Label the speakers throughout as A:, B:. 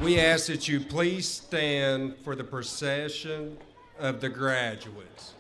A: We ask that you please stand for the procession of the graduates.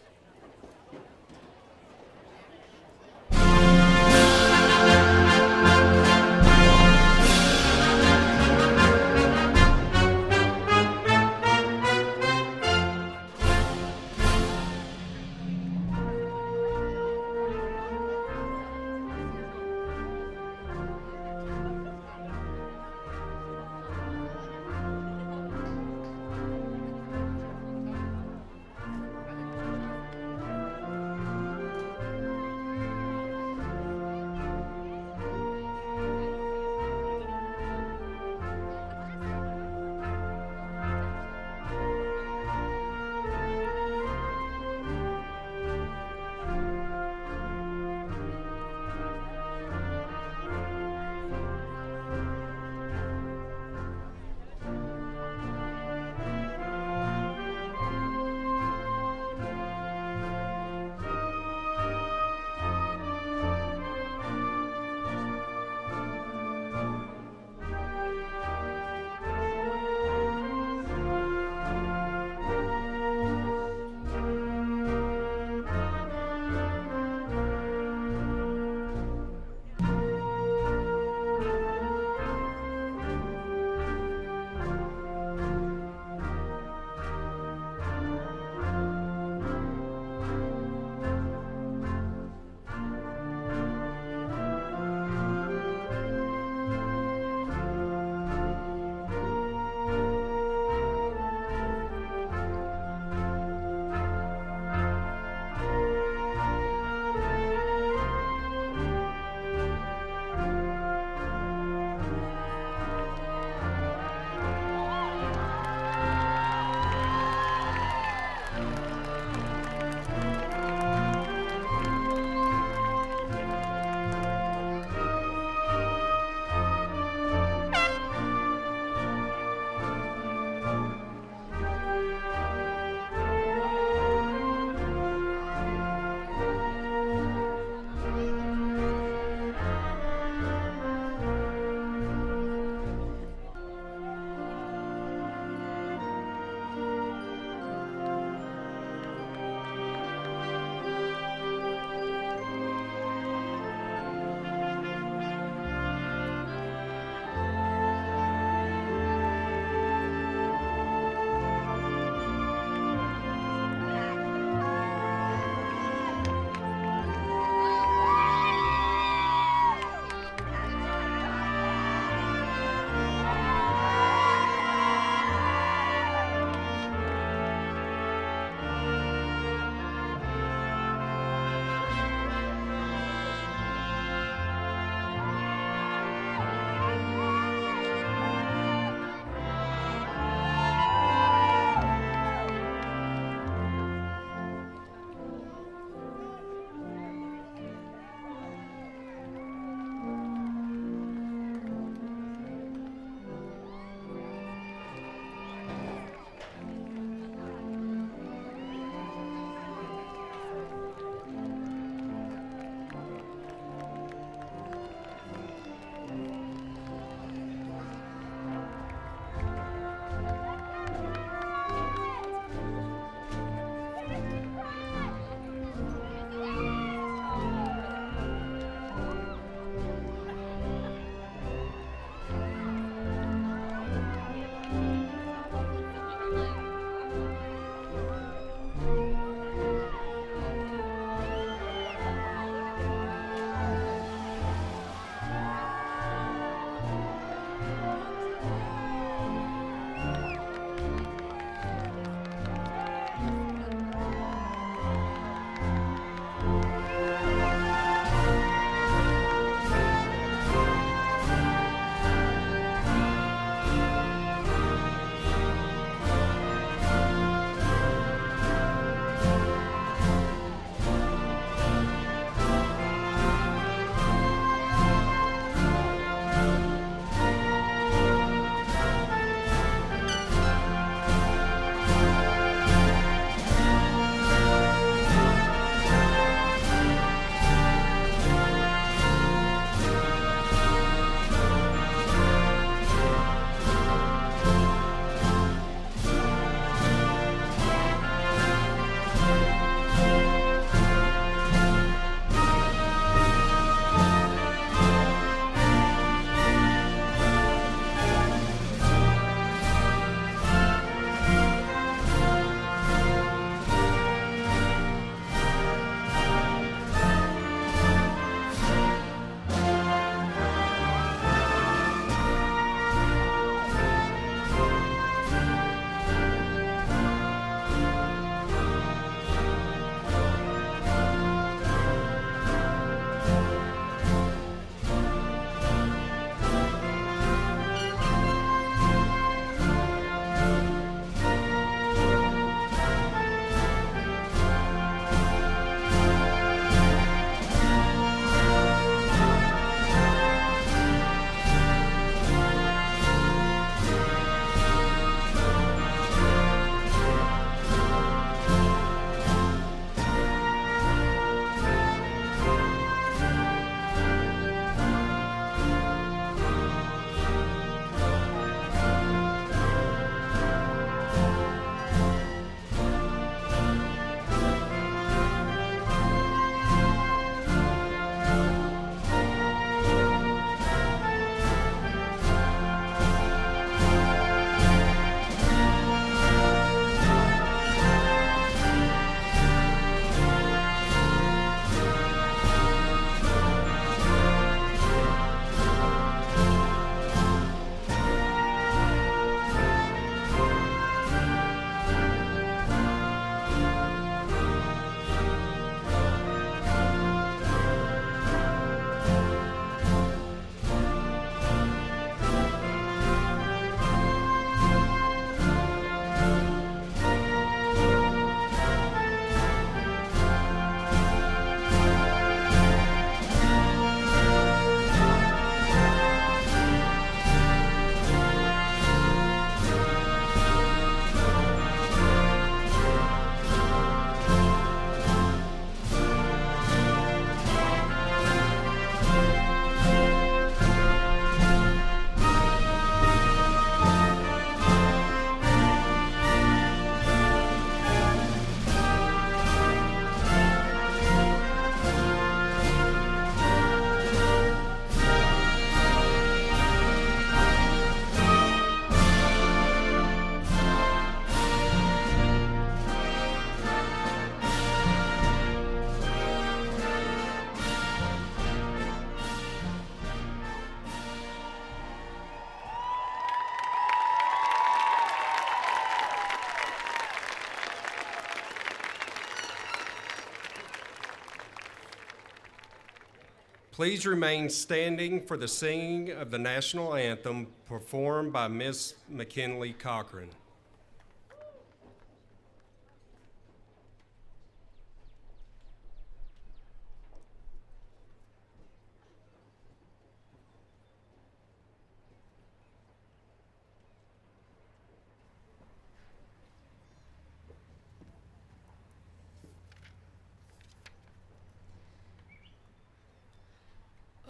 A: Please remain standing for the singing of the national anthem performed by Miss McKinley Cochran.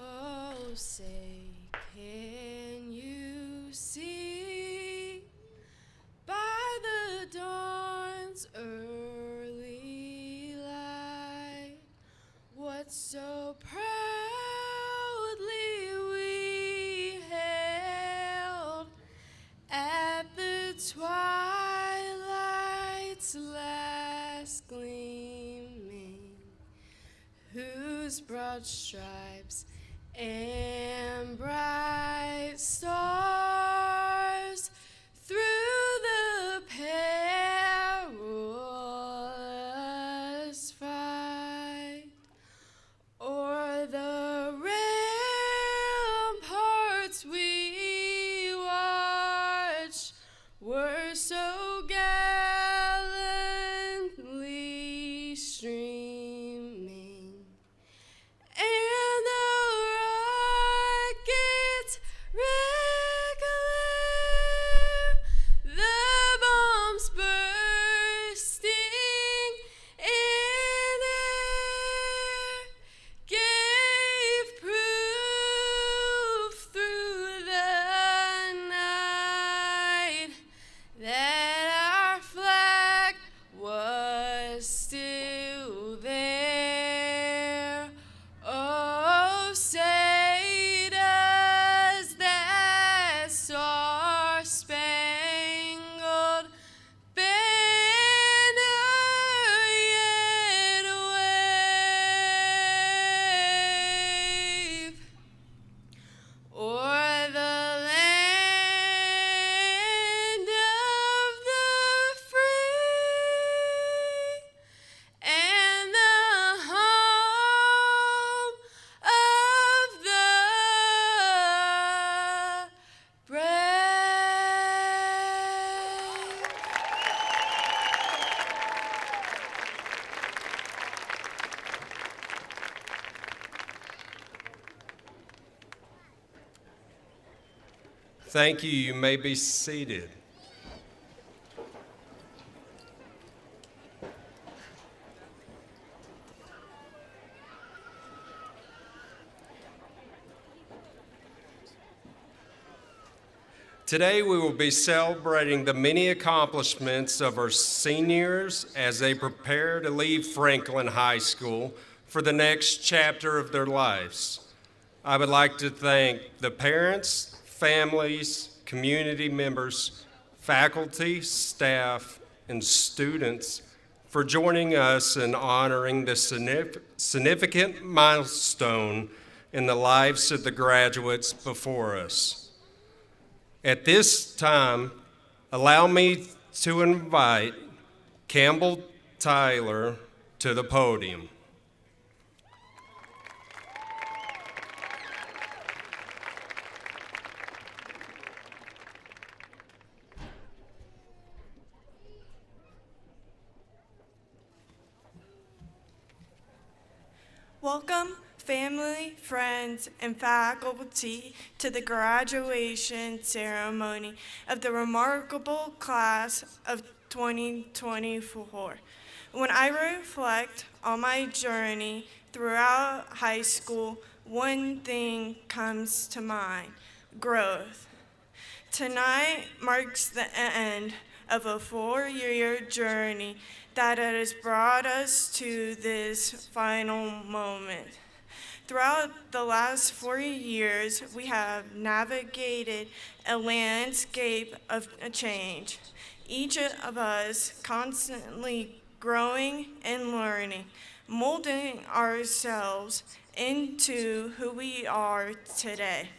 B: Oh, say, can you see by the dawn's early light what so proudly we hailed at the twilight's last gleaming, whose broad stripes and bright stars through the perilous fight o'er the ramparts we watched were so gallantly streaming. And the rockets reclaim, the bombs bursting in air gave proof through the night that our flag was still there. Oh, say does that star-spangled banner yet wave o'er the land of the free and the home of the brave.
A: Thank you. You may be seated. Today we will be celebrating the many accomplishments of our seniors as they prepare to leave Franklin High School for the next chapter of their lives. I would like to thank the parents, families, community members, faculty, staff, and students for joining us in honoring the significant milestone in the lives of the graduates before us. At this time, allow me to invite Campbell Tyler to the podium.
C: Welcome, family, friends, and faculty to the graduation ceremony of the remarkable class of 2024. When I reflect on my journey throughout high school, one thing comes to mind: growth. Tonight marks the end of a 4-year journey that has brought us to this final moment. Throughout the last 4 years, we have navigated a landscape of change, each of us constantly growing and learning, molding ourselves into who we are today.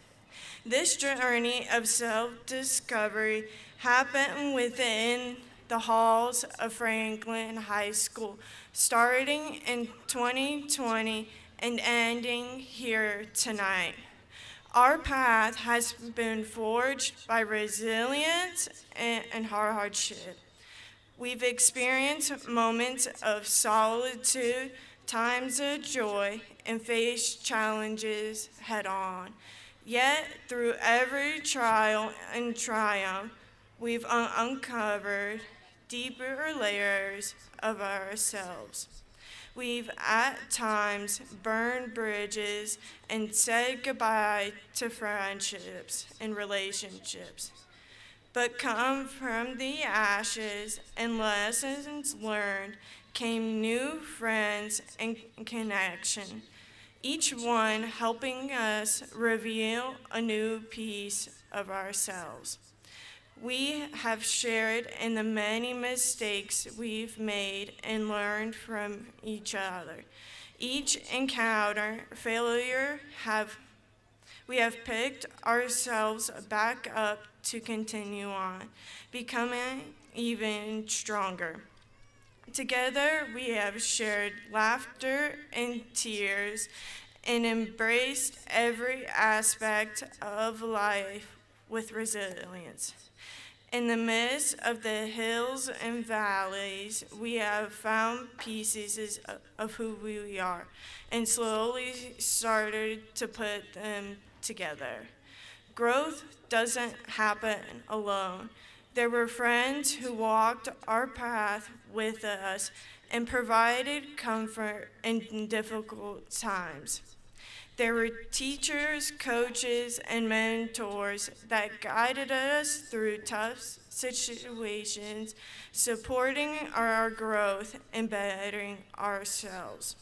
C: This journey of self-discovery happened within the halls of Franklin High School, starting in 2020 and ending here tonight. Our path has been forged by resilience and hardship. We've experienced moments of solitude, times of joy, and faced challenges head on. Yet, through every trial and triumph, we've uncovered deeper layers of ourselves. We've at times burned bridges and said goodbye to friendships and relationships. But come from the ashes and lessons learned came new friends and connection, each one helping us reveal a new piece of ourselves. We have shared in the many mistakes we've made and learned from each other. Each encounter, failure, we have picked ourselves back up to continue on, becoming even stronger. Together, we have shared laughter and tears and embraced every aspect of life with resilience. In the midst of the hills and valleys, we have found pieces of who we are and slowly started to put them together. Growth doesn't happen alone. There were friends who walked our path with us and provided comfort in difficult times. There were teachers, coaches, and mentors that guided us through tough situations, supporting our growth and bettering ourselves.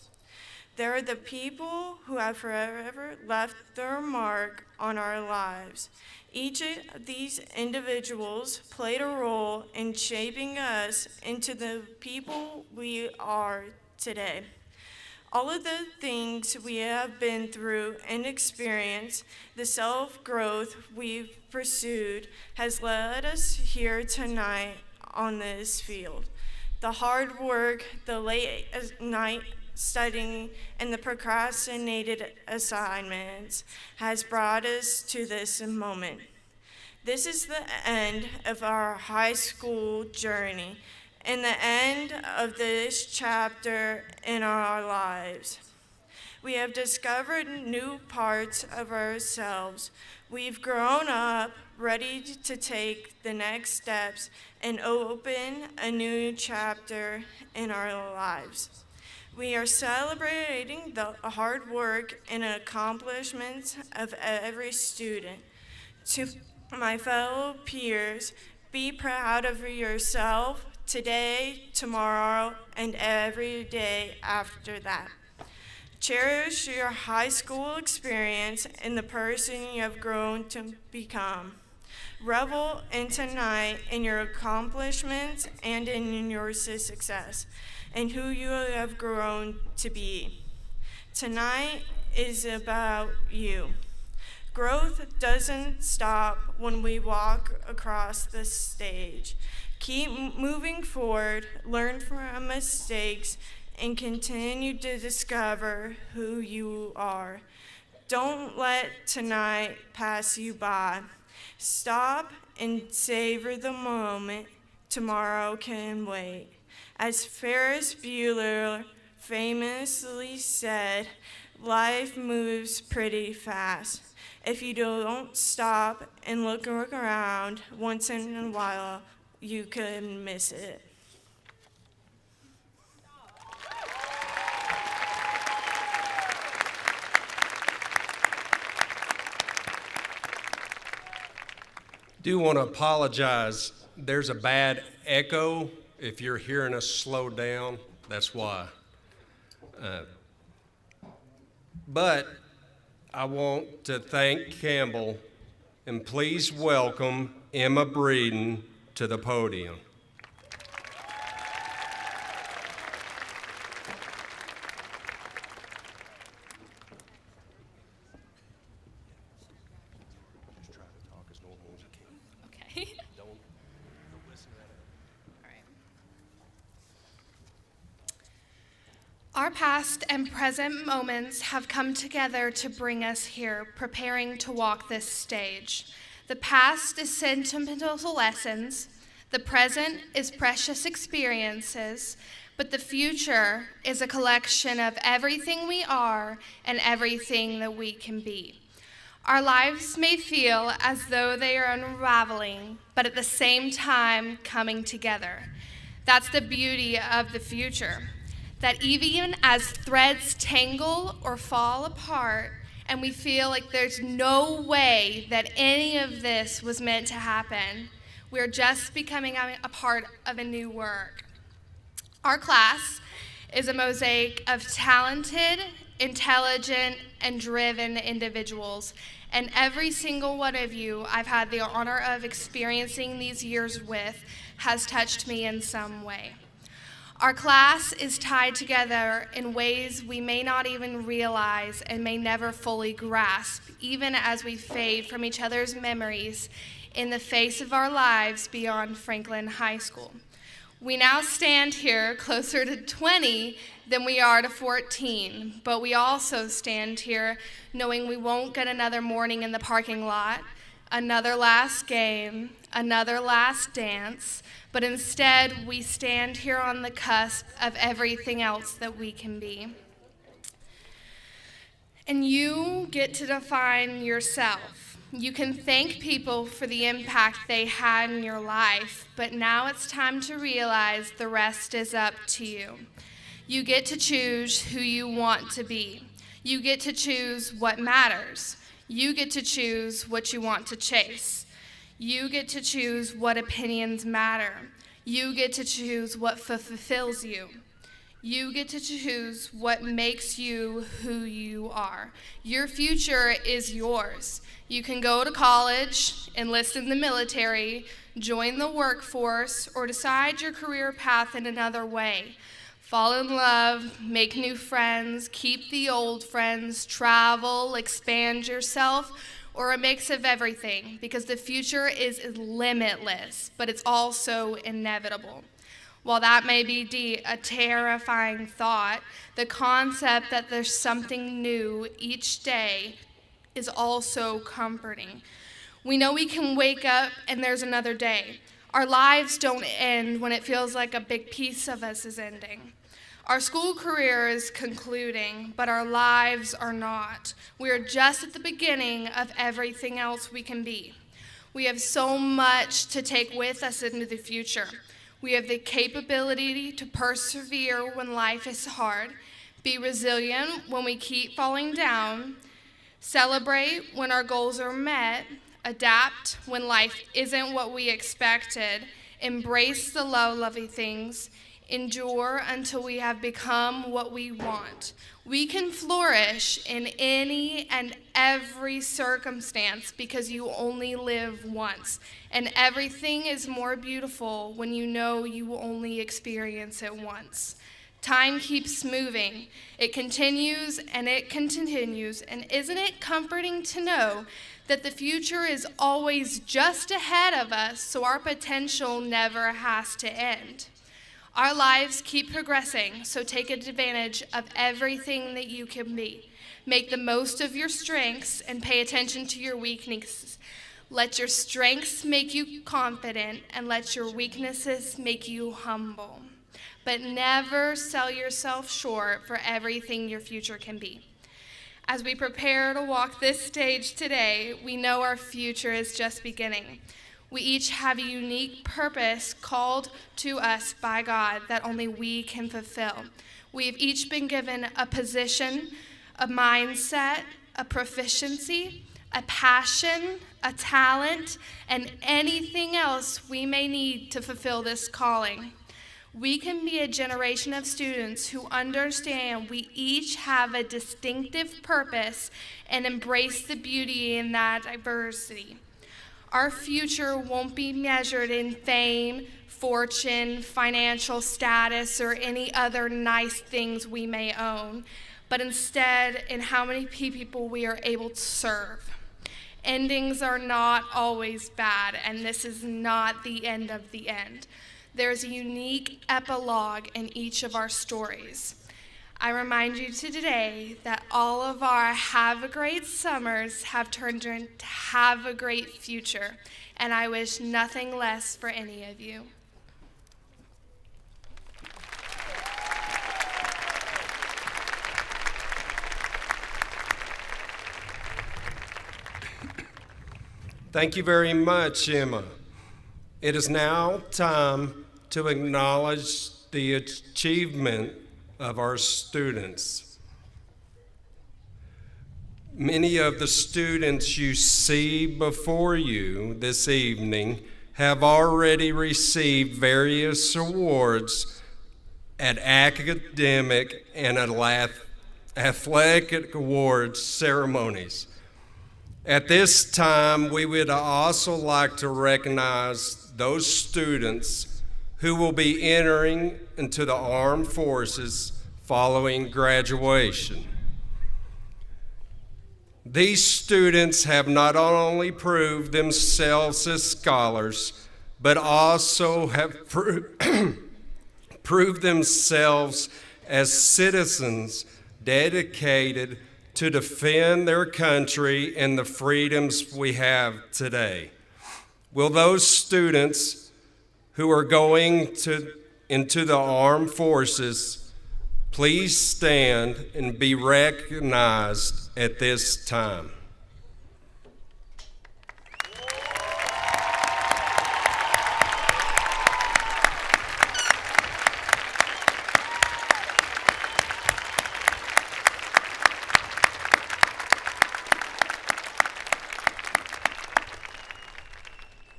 C: There are the people who have forever left their mark on our lives. Each of these individuals played a role in shaping us into the people we are today. All of the things we have been through and experienced, the self-growth we've pursued, has led us here tonight on this field. The hard work, the late night studying, and the procrastinated assignments has brought us to this moment. This is the end of our high school journey and the end of this chapter in our lives. We have discovered new parts of ourselves. We've grown up, ready to take the next steps and open a new chapter in our lives. We are celebrating the hard work and accomplishments of every student. To my fellow peers, be proud of yourself today, tomorrow, and every day after that. Cherish your high school experience and the person you have grown to become. Revel in tonight in your accomplishments and in your success and who you have grown to be. Tonight is about you. Growth doesn't stop when we walk across the stage. Keep moving forward, learn from mistakes, and continue to discover who you are. Don't let tonight pass you by. Stop and savor the moment. Tomorrow can wait. As Ferris Bueller famously said, life moves pretty fast. If you don't stop and look around once in a while, you could miss it.
A: Do want to apologize. There's a bad echo. If you're hearing us slow down, that's why. But I want to thank Campbell and please welcome Emma Breeden to the podium.
B: Okay. All Our past and present moments have come together to bring us here, preparing to walk this stage. The past is sentimental lessons, the present is precious experiences, but the future is a collection of everything we are and everything that we can be. Our lives may feel as though they are unraveling, but at the same time coming together. That's the beauty of the future, that even as threads tangle or fall apart, and we feel like there's no way that any of this was meant to happen, we're just becoming a part of a new work. Our class is a mosaic of talented, intelligent, and driven individuals, and every single one of you I've had the honor of experiencing these years with has touched me in some way. Our class is tied together in ways we may not even realize and may never fully grasp, even as we fade from each other's memories in the face of our lives beyond Franklin High School. We now stand here closer to 20 than we are to 14, but we also stand here knowing we won't get another morning in the parking lot, another last game, another last dance, but instead we stand here on the cusp of everything else that we can be. And you get to define yourself. You can thank people for the impact they had in your life, but now it's time to realize the rest is up to you. You get to choose who you want to be. You get to choose what matters. You get to choose what you want to chase. You get to choose what opinions matter. You get to choose what fulfills you. You get to choose what makes you who you are. Your future is yours. You can go to college, enlist in the military, join the workforce, or decide your career path in another way. Fall in love, make new friends, keep the old friends, travel, expand yourself, or a mix of everything, because the future is limitless, but it's also inevitable. While that may be a terrifying thought, the concept that there's something new each day is also comforting. We know we can wake up and there's another day. Our lives don't end when it feels like a big piece of us is ending. Our school career is concluding, but our lives are not. We are just at the beginning of everything else we can be. We have so much to take with us into the future. We have the capability to persevere when life is hard, be resilient when we keep falling down, celebrate when our goals are met, adapt when life isn't what we expected, embrace the low-lovey things, endure until we have become what we want. We can flourish in any and every circumstance because you only live once, and everything is more beautiful when you know you will only experience it once. Time keeps moving. It continues and it continues, and isn't it comforting to know that the future is always just ahead of us, so our potential never has to end? Our lives keep progressing, so take advantage of everything that you can be. Make the most of your strengths and pay attention to your weaknesses. Let your strengths make you confident, and let your weaknesses make you humble. But never sell yourself short for everything your future can be. As we prepare to walk this stage today, we know our future is just beginning. We each have a unique purpose called to us by God that only we can fulfill. We have each been given a position, a mindset, a proficiency, a passion, a talent, and anything else we may need to fulfill this calling. We can be a generation of students who understand we each have a distinctive purpose and embrace the beauty in that diversity. Our future won't be measured in fame, fortune, financial status, or any other nice things we may own, but instead in how many people we are able to serve. Endings are not always bad, and this is not the end of the end. There's a unique epilogue in each of our stories. I remind you today that all of our have a great summers have turned into have a great future, and I wish nothing less for any of you.
A: Thank you very much, Emma. It is now time to acknowledge the achievement of our students. Many of the students you see before you this evening have already received various awards at academic and athletic awards ceremonies. At this time, we would also like to recognize those students who will be entering into the armed forces following graduation. These students have not only proved themselves as scholars, but also have proved themselves as citizens dedicated to defend their country and the freedoms we have today. Will those students who are going into the armed forces please stand and be recognized at this time?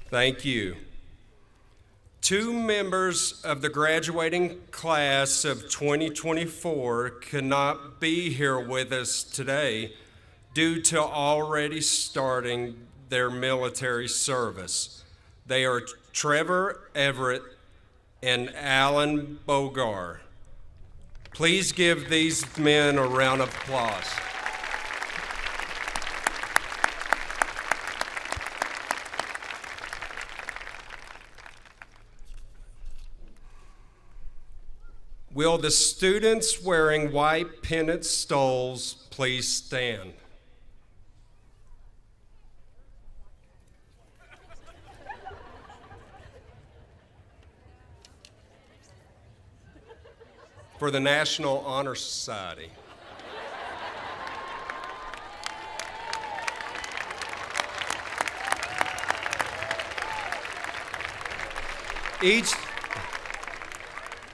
A: Thank you. 2 members of the graduating class of 2024 could not be here with us today due to already starting their military service. They are Trevor Everett and Alan Bogar. Please give these men a round of applause. Will the students wearing white pennant stoles please stand? For the National Honor Society.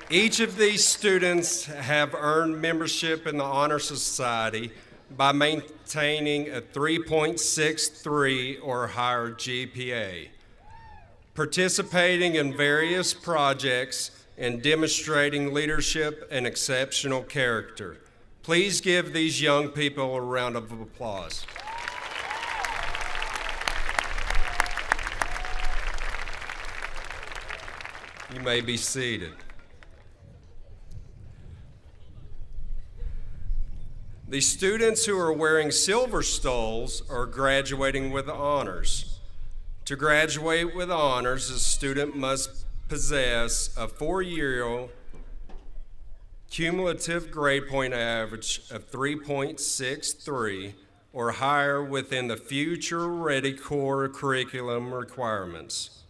A: Each of these students have earned membership in the Honor Society by maintaining a 3.63 or higher GPA, participating in various projects, and demonstrating leadership and exceptional character. Please give these young people a round of applause. You may be seated. The students who are wearing silver stoles are graduating with honors. To graduate with honors, a student must possess a 4-year cumulative grade point average of 3.63 or higher within the Future Ready core curriculum requirements.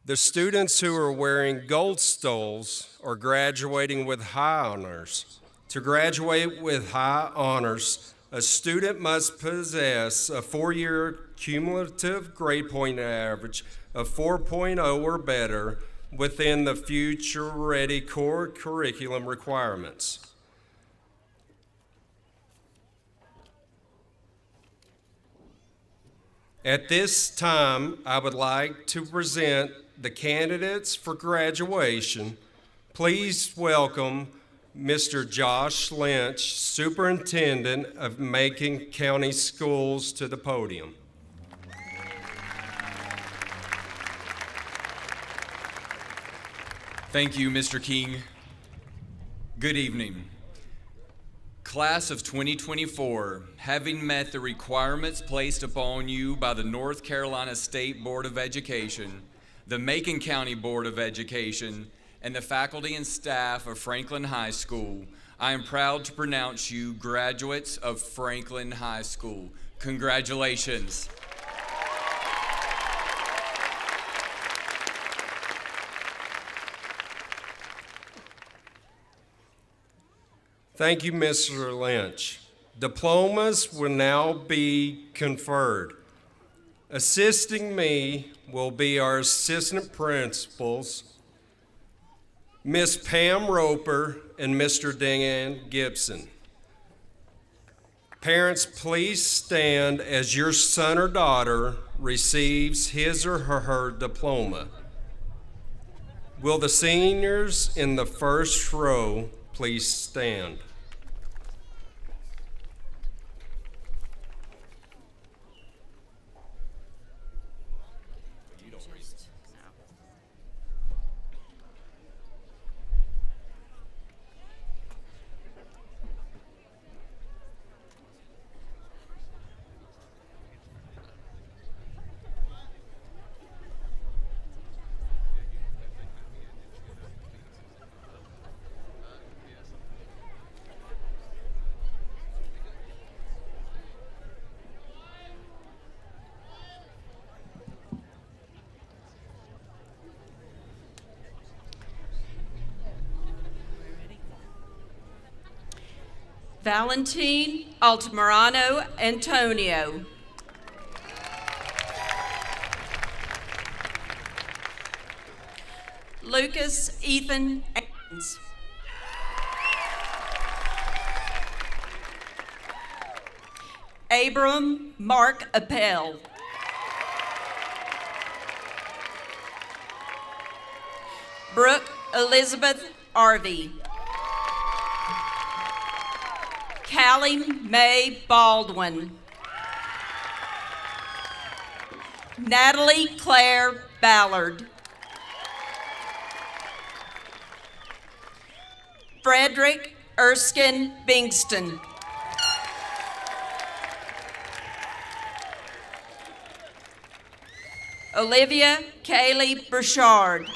A: The students who are wearing gold stoles are graduating with high honors. To graduate with high honors, a student must possess a 4-year cumulative grade point average of 4.0 or better within the Future Ready core curriculum requirements. At this time, I would like to present the candidates for graduation. Please welcome Mr. Josh Lynch, Superintendent of Macon County Schools, to the podium.
D: Thank you, Mr. King. Good evening. Class of 2024, having met the requirements placed upon you by the North Carolina State Board of Education, the Macon County Board of Education, and the faculty and staff of Franklin High School, I am proud to pronounce you graduates of Franklin High School. Congratulations.
A: Thank you, Mr. Lynch. Diplomas will now be conferred. Assisting me will be our assistant principals, Miss Pam Roper and Mr. Dan Gibson. Parents, please stand as your son or daughter receives his or her diploma. Will the seniors in the first row please stand?
E: Valentin Altamirano Antonio. Lucas Ethan Atkins. Abram Mark Appel. Brooke Elizabeth Arvey. Callie Mae Baldwin. Natalie Claire Ballard. Frederick Erskine Bingston. Olivia Kaylee Burchard.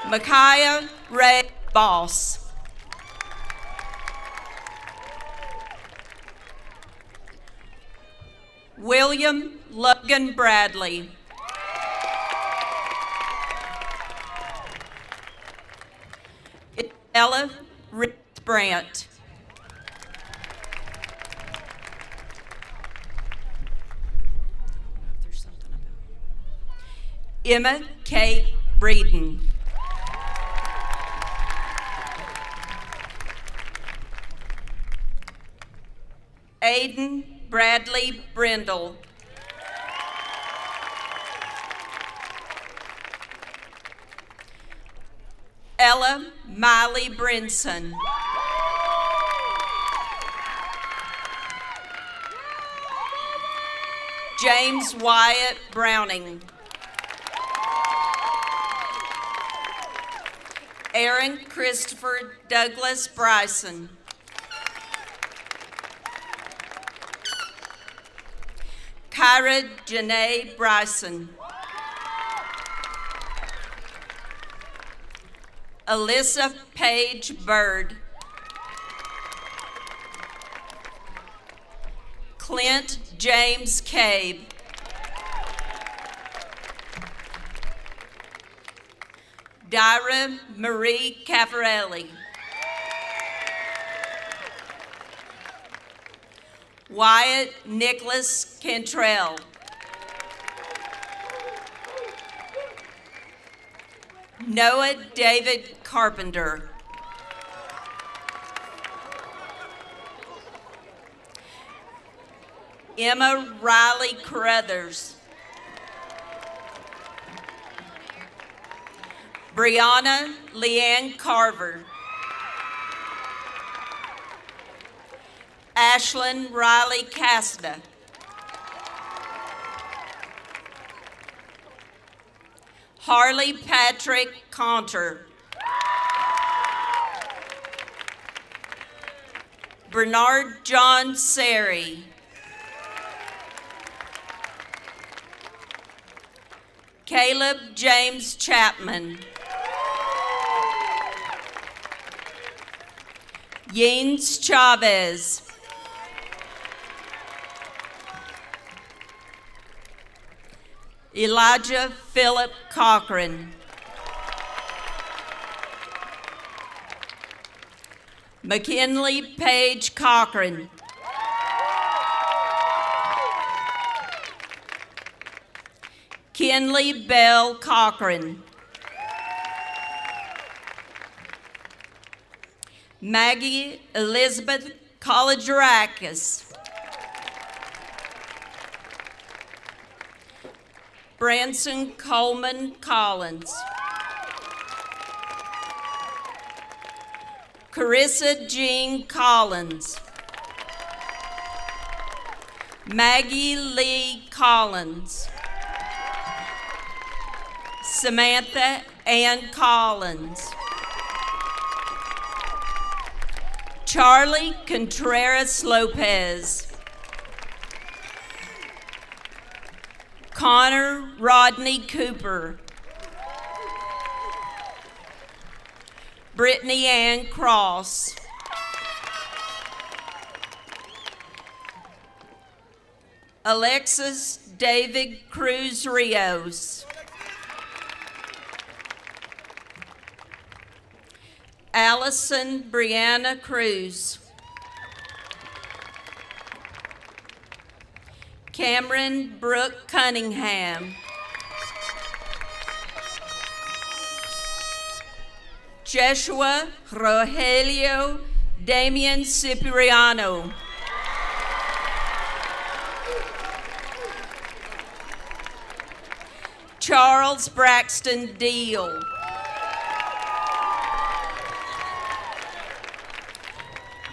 E: Micaiah Ray Boss. William Logan Bradley. Ella Rich Brandt. Emma Kate Breeden. Aiden Bradley Brindle. Ella Miley Brinson. James Wyatt Browning. Aaron Christopher Douglas Bryson. Kyra Janae Bryson. Alyssa Paige Bird. Clint James Cabe. Dyra Marie Caffarelli. Wyatt Nicholas Cantrell. Noah David Carpenter. Emma Riley Carruthers. Brianna Leanne Carver. Ashlyn Riley Casda. Harley Patrick Conter. Bernard John Seri. Caleb James Chapman. Yins Chavez. Elijah Philip Cochran. McKinley Page Cochran. Kinley Bell Cochran. Maggie Elizabeth Kologerakis. Branson Coleman Collins. Carissa Jean Collins. Maggie Lee Collins. Samantha Ann Collins. Charlie Contreras Lopez. Connor Rodney Cooper. Brittany Ann Cross. Alexis David Cruz Rios. Allison Brianna Cruz. Cameron Brooke Cunningham. Joshua Rogelio Damian Cipriano. Charles Braxton Deal.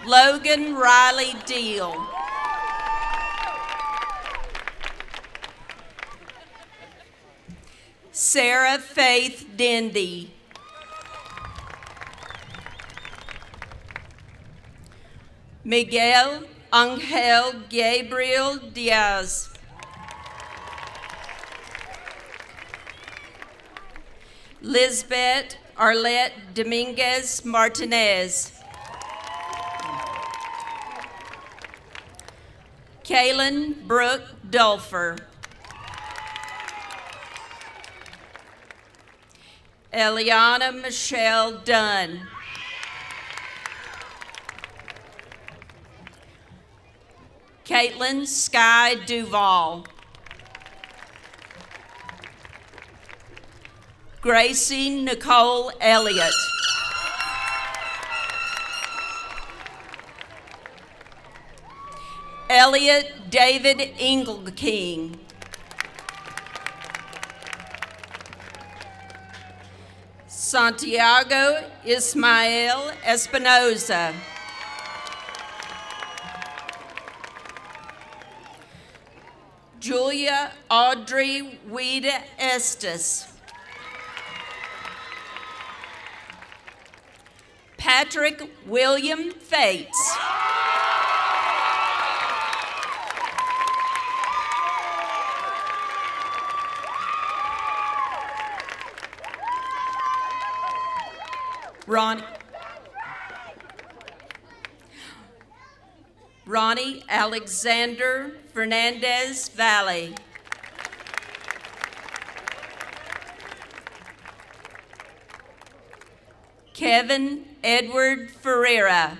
E: Logan Riley Deal. Sarah Faith Dendy. Miguel Angel Gabriel Diaz. Lisbeth Arlette Dominguez Martinez. Kaylin Brooke Dulfer. Eliana Michelle Dunn. Caitlin Sky Duval. Gracie Nicole Elliott. Elliot David Ingleking. Santiago Ismael Espinoza. Julia Audrey Wida Estes. Patrick William Fates. Ronnie Alexander Fernandez Valley. Kevin Edward Ferreira.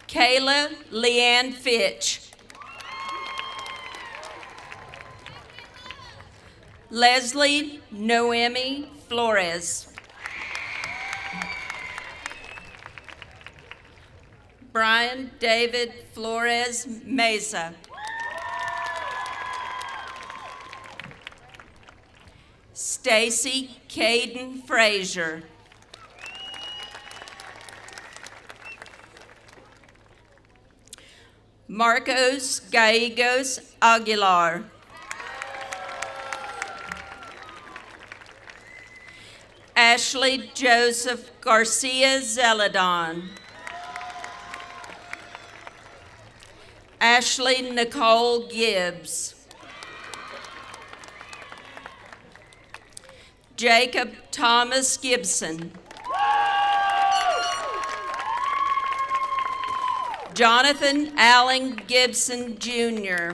E: Kayla Leanne Fitch. Leslie Noemi Flores. Brian David Flores Mesa. Stacy Caden Frazier. Marcos Gallegos Aguilar. Ashley Joseph Garcia Zeladon. Ashley Nicole Gibbs. Jacob Thomas Gibson. Jonathan Allen Gibson, Jr.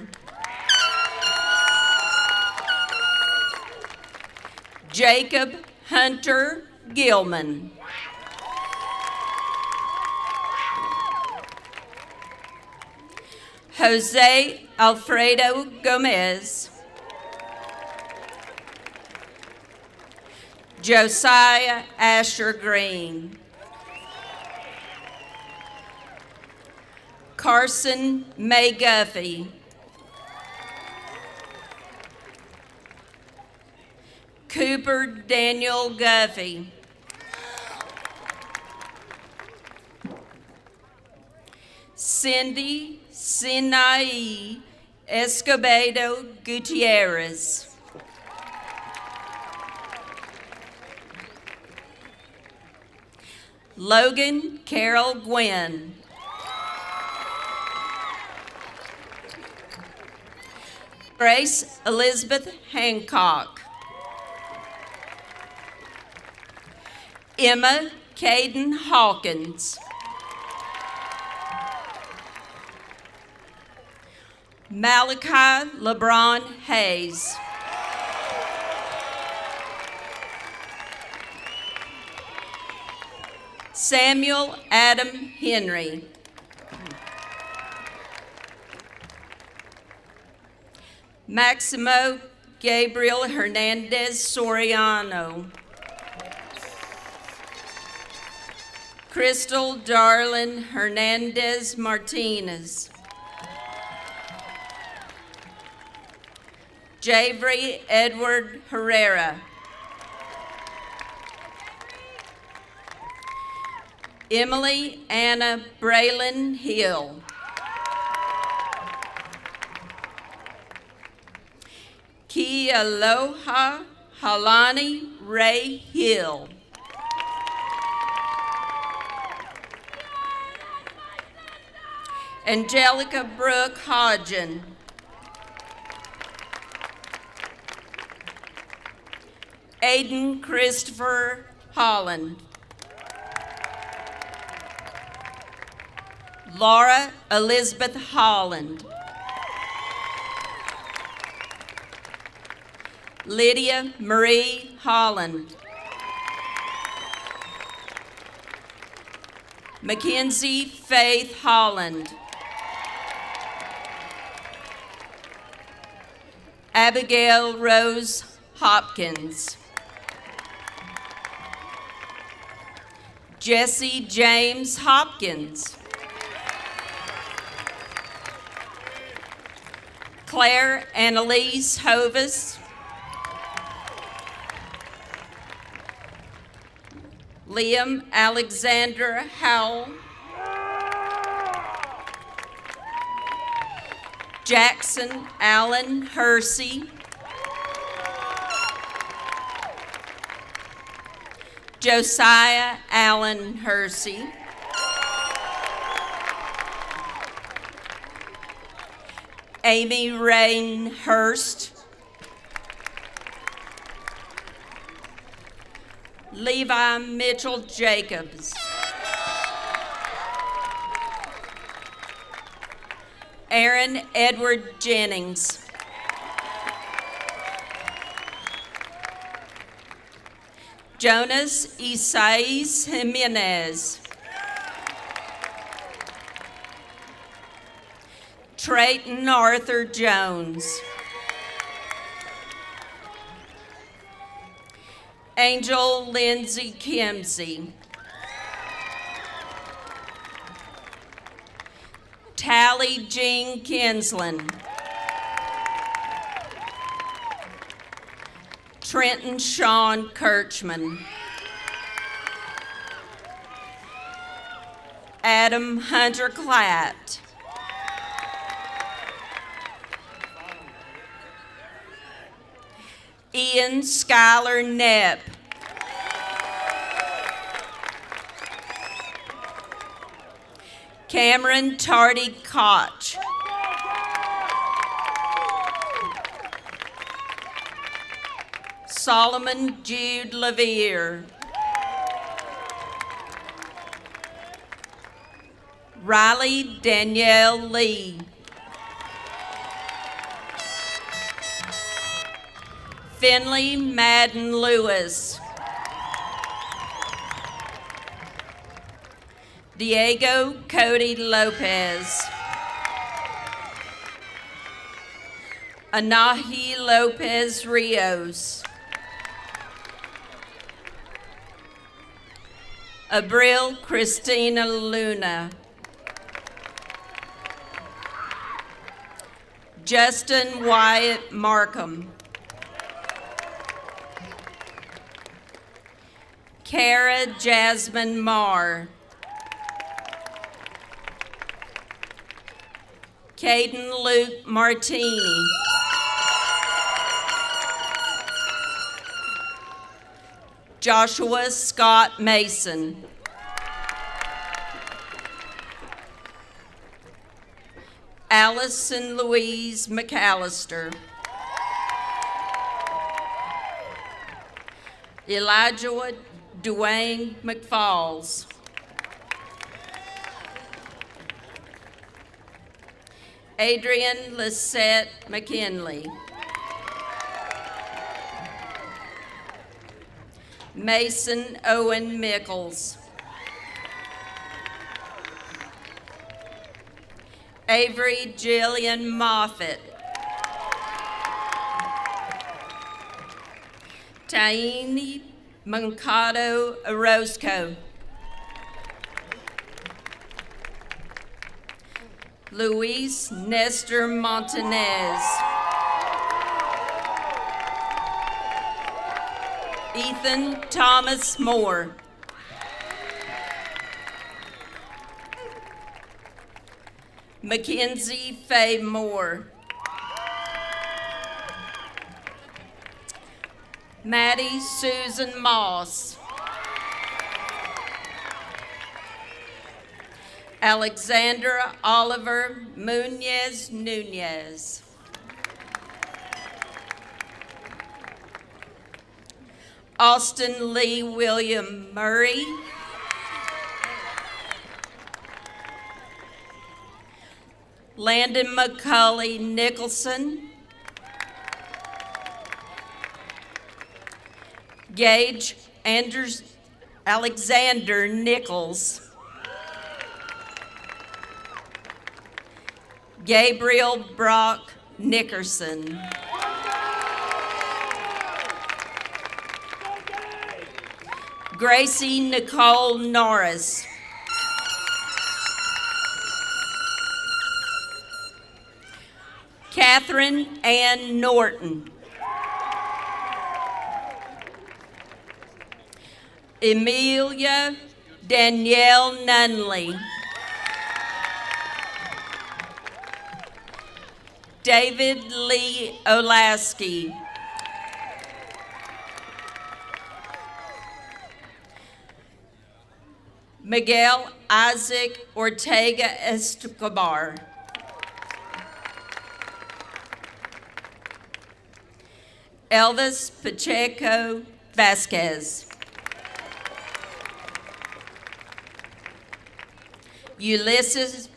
E: Jacob Hunter Gilman. Jose Alfredo Gomez. Josiah Asher Green. Carson May Guffey. Cooper Daniel Guffey. Cindy Sinai Escobedo Gutierrez. Logan Carol Gwynn. Grace Elizabeth Hancock. Emma Caden Hawkins. Malachi LeBron Hayes. Samuel Adam Henry. Maximo Gabriel Hernandez Soriano. Crystal Darlin Hernandez Martinez. Javry Edward Herrera. Emily Anna Braylon Hill. Kialoha Halani Ray Hill. Angelica Brooke Hodgen. Aiden Christopher Holland. Laura Elizabeth Holland. Lydia Marie Holland. Mackenzie Faith Holland. Abigail Rose Hopkins. Jesse James Hopkins. Claire Annalise Hovis. Liam Alexander Howell. Jackson Allen Hersey. Josiah Allen Hersey. Amy Rain Hurst. Levi Mitchell Jacobs. Aaron Edward Jennings. Jonas Isais Jimenez. Trayton Arthur Jones. Angel Lindsay Kimsey. Tally Jean Kinsland. Trenton Sean Kirchman. Adam Hunter Klatt. Ian Schuyler Knepp. Cameron Tardy Koch. Solomon Jude Levere. Riley Danielle Lee. Finley Madden Lewis. Diego Cody Lopez. Anahi Lopez Rios. Abril Christina Luna. Justin Wyatt Markham. Kara Jasmine Marr. Caden Luke Martini. Joshua Scott Mason. Allison Louise McAllister. Elijah Dwayne McFalls. Adrian Lisette McKinley. Mason Owen Mickles. Avery Jillian Moffitt. Taini Mancado Orozco. Luis Nestor Montanez. Ethan Thomas Moore. Mackenzie Faye Moore. Maddie Susan Moss. Alexandra Oliver Munez Nunez. Austin Lee William Murray. Landon McCulley Nicholson. Gage Anders Alexander Nichols. Gabriel Brock Nickerson. Gracie Nicole Norris. Catherine Ann Norton. Emilia Danielle Nunley. David Lee Olaski. Miguel Isaac Ortega Escobar. Elvis Pacheco Vasquez. Ulysses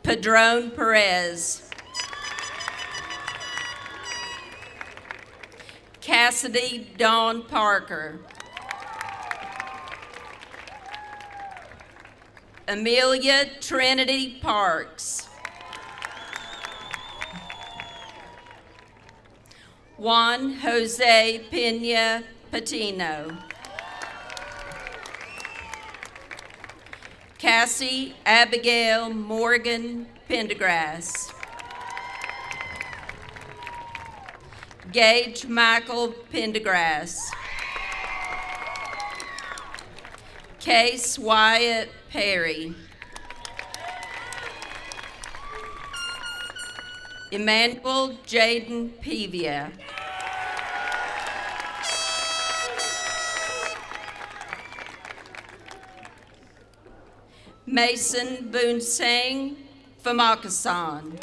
E: Padron Perez. Cassidy Dawn Parker. Amelia Trinity Parks. Juan Jose Pena Patino. Cassie Abigail Morgan Pendergrass. Gage Michael Pendergrass. Case Wyatt Perry. Emmanuel Jaden Pevia. Mason Boonsang Famakasan.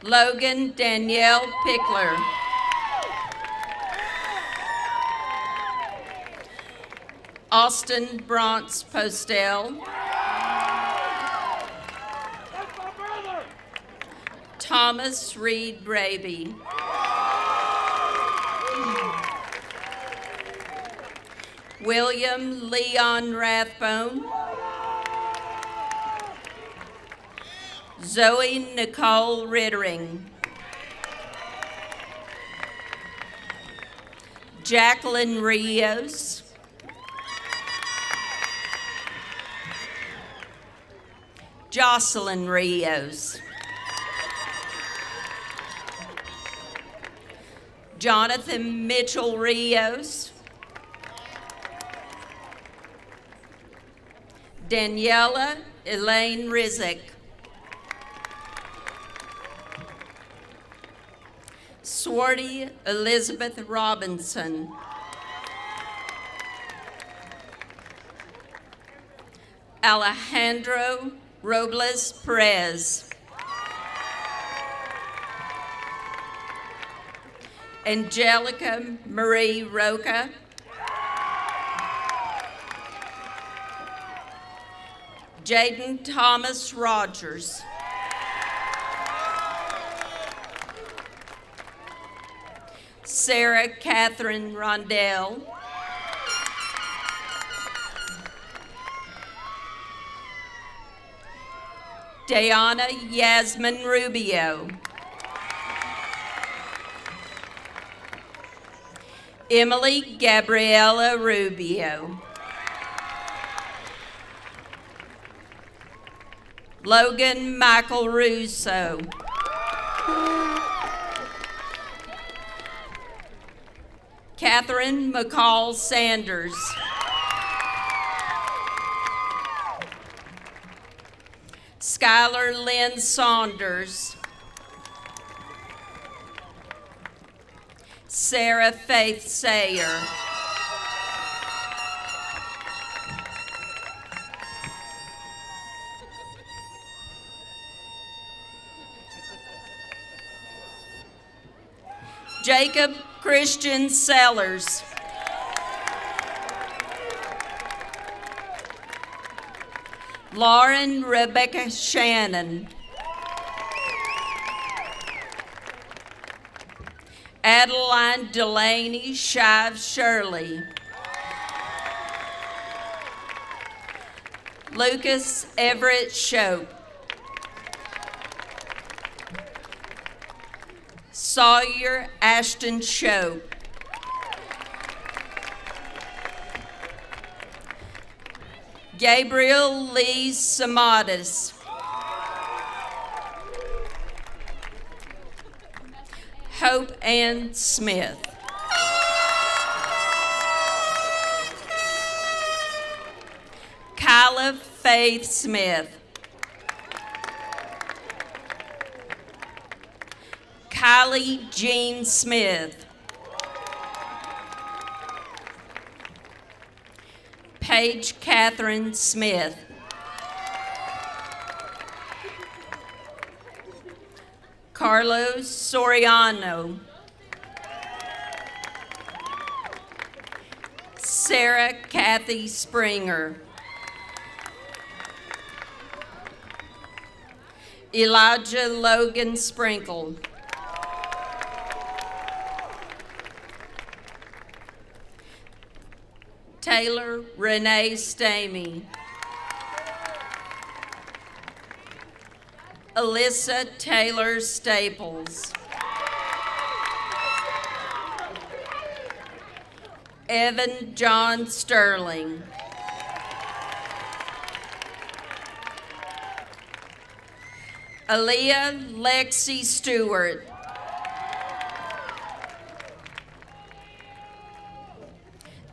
E: Logan Danielle Pickler. Austin Bronx Postel. Thomas Reed Raby. William Leon Rathbone. Zoe Nicole Rittering. Jacqueline Rios. Jocelyn Rios. Jonathan Mitchell Rios. Daniela Elaine Rizek. Swarty Elizabeth Robinson. Alejandro Robles Perez. Angelica Marie Roca. Jaden Thomas Rogers. Sarah Catherine Rondell. Diana Yasmin Rubio. Emily Gabriela Rubio. Logan Michael Russo. Catherine McCall Sanders. Skylar Lynn Saunders. Sarah Faith Sayer. Jacob Christian Sellers. Lauren Rebecca Shannon. Adeline Delaney Shive Shirley. Lucas Everett Shope. Sawyer Ashton Shope. Gabriel Lee Samadas. Hope Ann Smith. Kyla Faith Smith. Kylie Jean Smith. Paige Catherine Smith. Carlos Soriano. Sarah Kathy Springer. Elijah Logan Sprinkle. Taylor Renee Stamey. Alyssa Taylor Staples. Evan John Sterling. Aaliyah Lexi Stewart.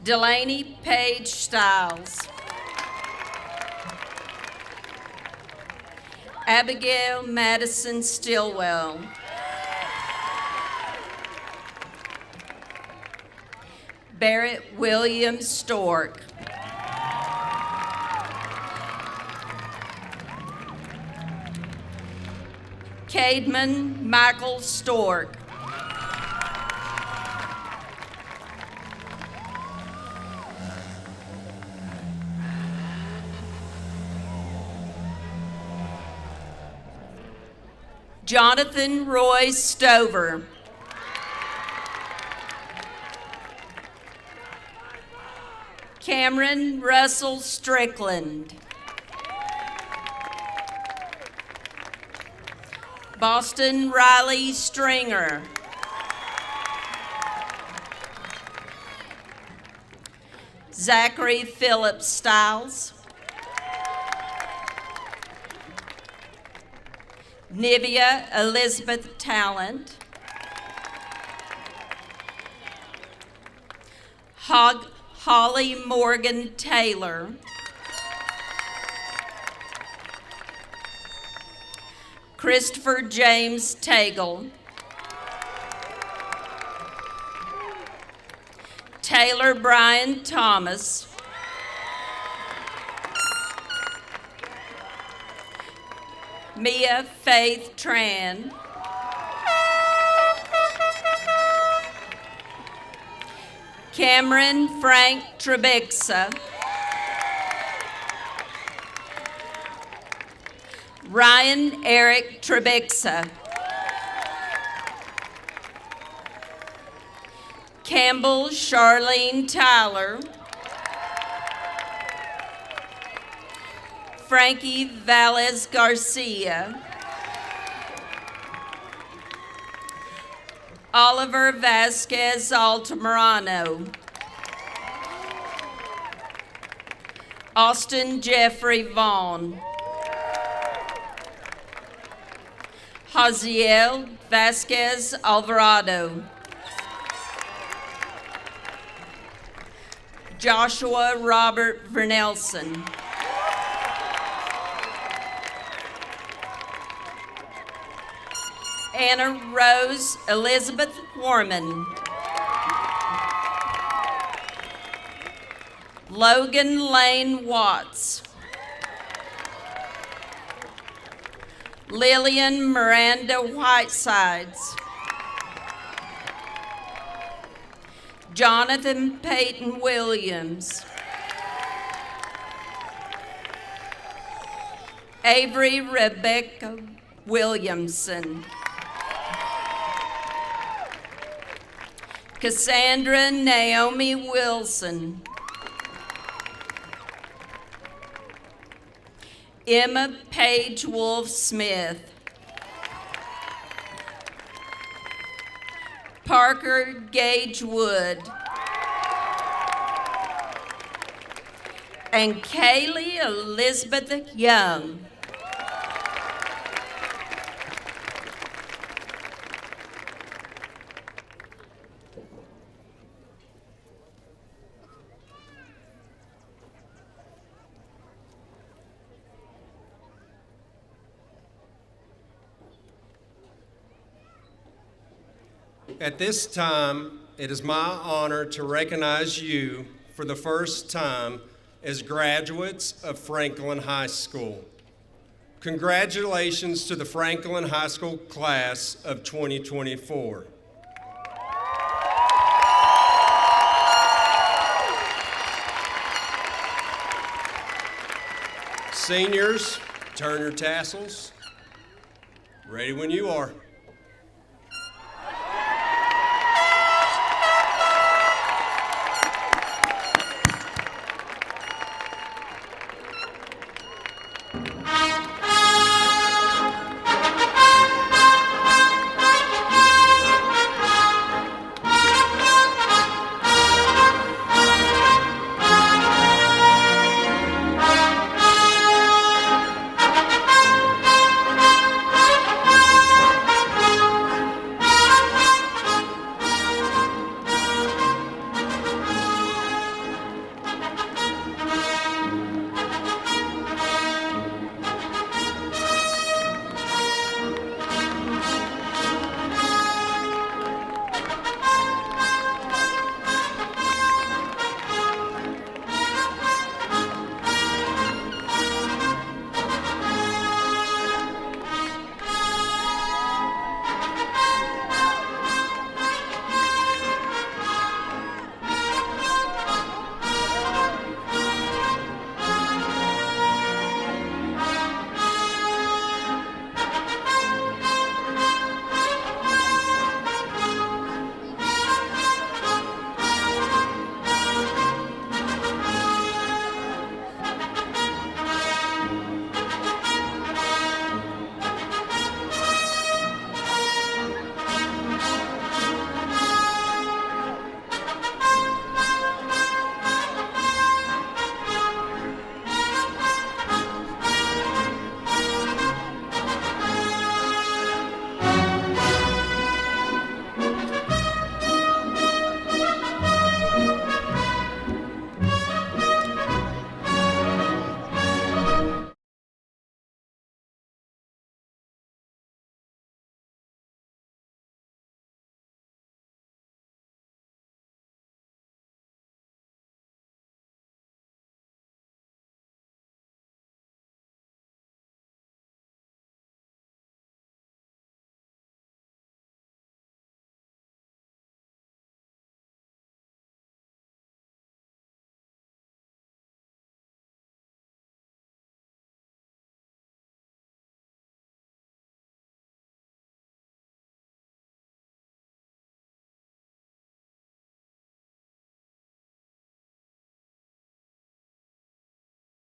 E: Delaney Paige Stiles. Abigail Madison Stillwell. Barrett William Stork. Cademan Michael Stork. Jonathan Roy Stover. Cameron Russell Strickland. Boston Riley Stringer. Zachary Philip Stiles. Nivea Elizabeth Talent. Holly Morgan Taylor. Christopher James Tagle. Taylor Brian Thomas. Mia Faith Tran. Cameron Frank Trebixa. Ryan Eric Trebixa. Campbell Charlene Tyler. Frankie Valles Garcia. Oliver Vasquez Altamirano. Austin Jeffrey Vaughn. Haziel Vasquez Alvarado. Joshua Robert Vernelson. Anna Rose Elizabeth Warman. Logan Lane Watts. Lillian Miranda Whitesides. Jonathan Peyton Williams. Avery Rebecca Williamson. Cassandra Naomi Wilson. Emma Page Wolf Smith. Parker Gage Wood. And Kaylee Elizabeth Young.
A: At this time, it is my honor to recognize you for the first time as graduates of Franklin High School. Congratulations to the Franklin High School class of 2024. Seniors, turn your tassels. Ready when you are.